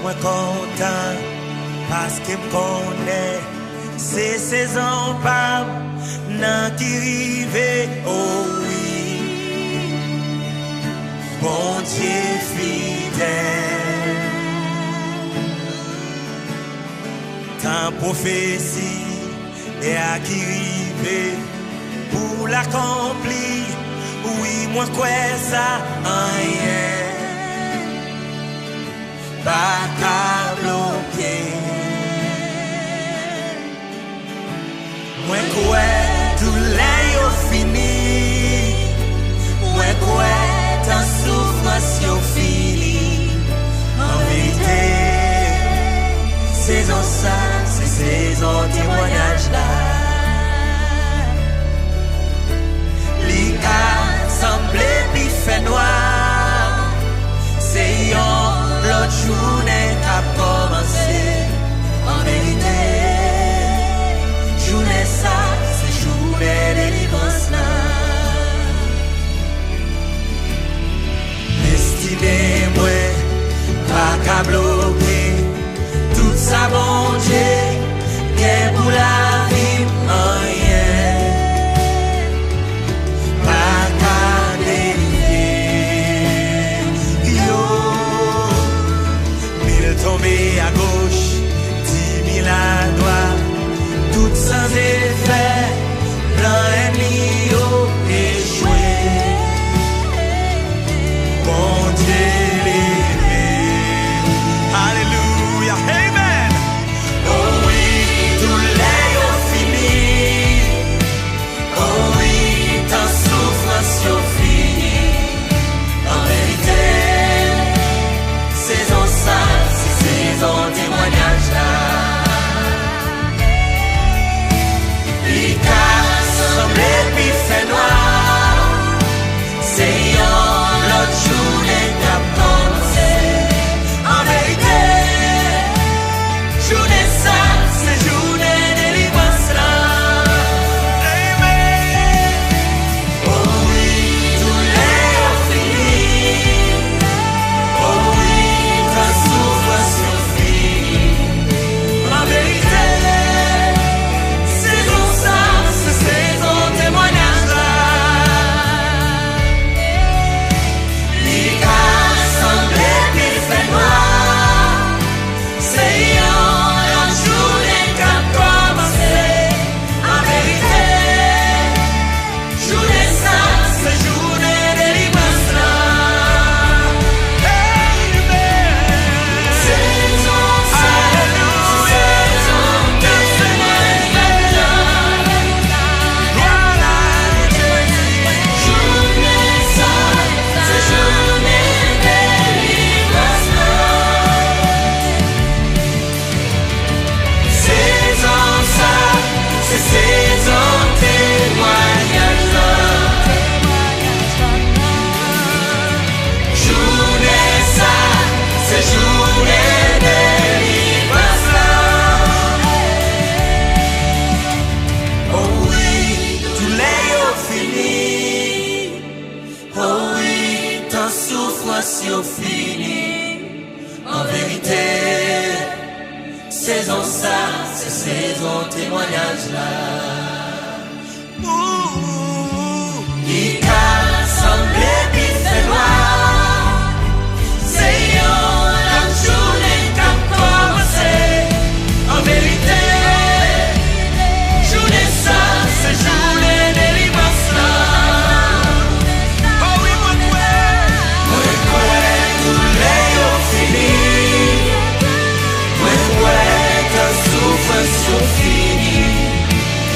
moi content parce que me connaît c'est saison pas nan qui rive oh oui bon Dieu fidèle tant prophétie et à qui rive pour l'accomplir oui moi quoi ça rien pas qu'à bloquer. Moi quoi tout l'air fini. Moi quoi ta souffrance yo fini. En vérité, saison ça, c'est saison témoignage là. L'ika semblé puis fait noir. C'est l'autre journée a commencé. En vérité, journée ça, c'est journée de délivrance là. Estimez-moi, pas qu'à bloquer. Tout ça, bon Dieu, qu'est pour la vie, rien. Pas qu'à délier. Yo. Tomber à gauche, 10 000 à droite, tout sans effet, plein ennemi échoué. Bon Dieu levé. Alléluia, amen. Oh oui, tout l'air fini. Oh oui, ta souffrance fini. En vérité, saison ça. Saison témoignage là. L'ika semblé puis fait noir. C'est l'autre journée qui a commencé. En vérité, journée ça, c'est journée de délivrance là. Amen. Oh oui, tout l'air fini. Oh oui, ta souffrance. Fini. En vérité, saison ça, c'est saison témoignage là. L'ika semblé puis fait noir. C'est la journée qui a commencé. En vérité, journée ça, c'est journée de délivrance là. Fini.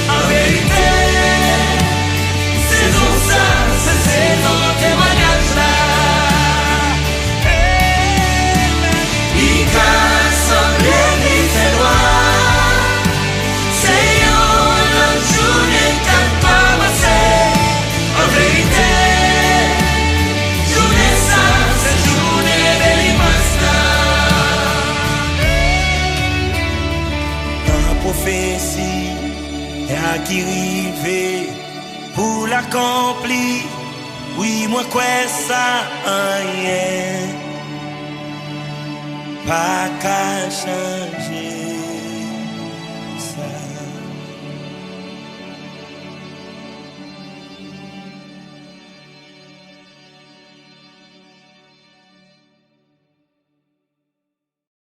En vérité, saison ça, c'est saison témoignage là. L'ika semblé puis fait noir. C'est la journée qui a commencé. En vérité, journée ça, c'est journée de délivrance là. Prophétie et à qui rive pour l'accomplir. Oui, moi quoi ça rien. pas qu'à changer.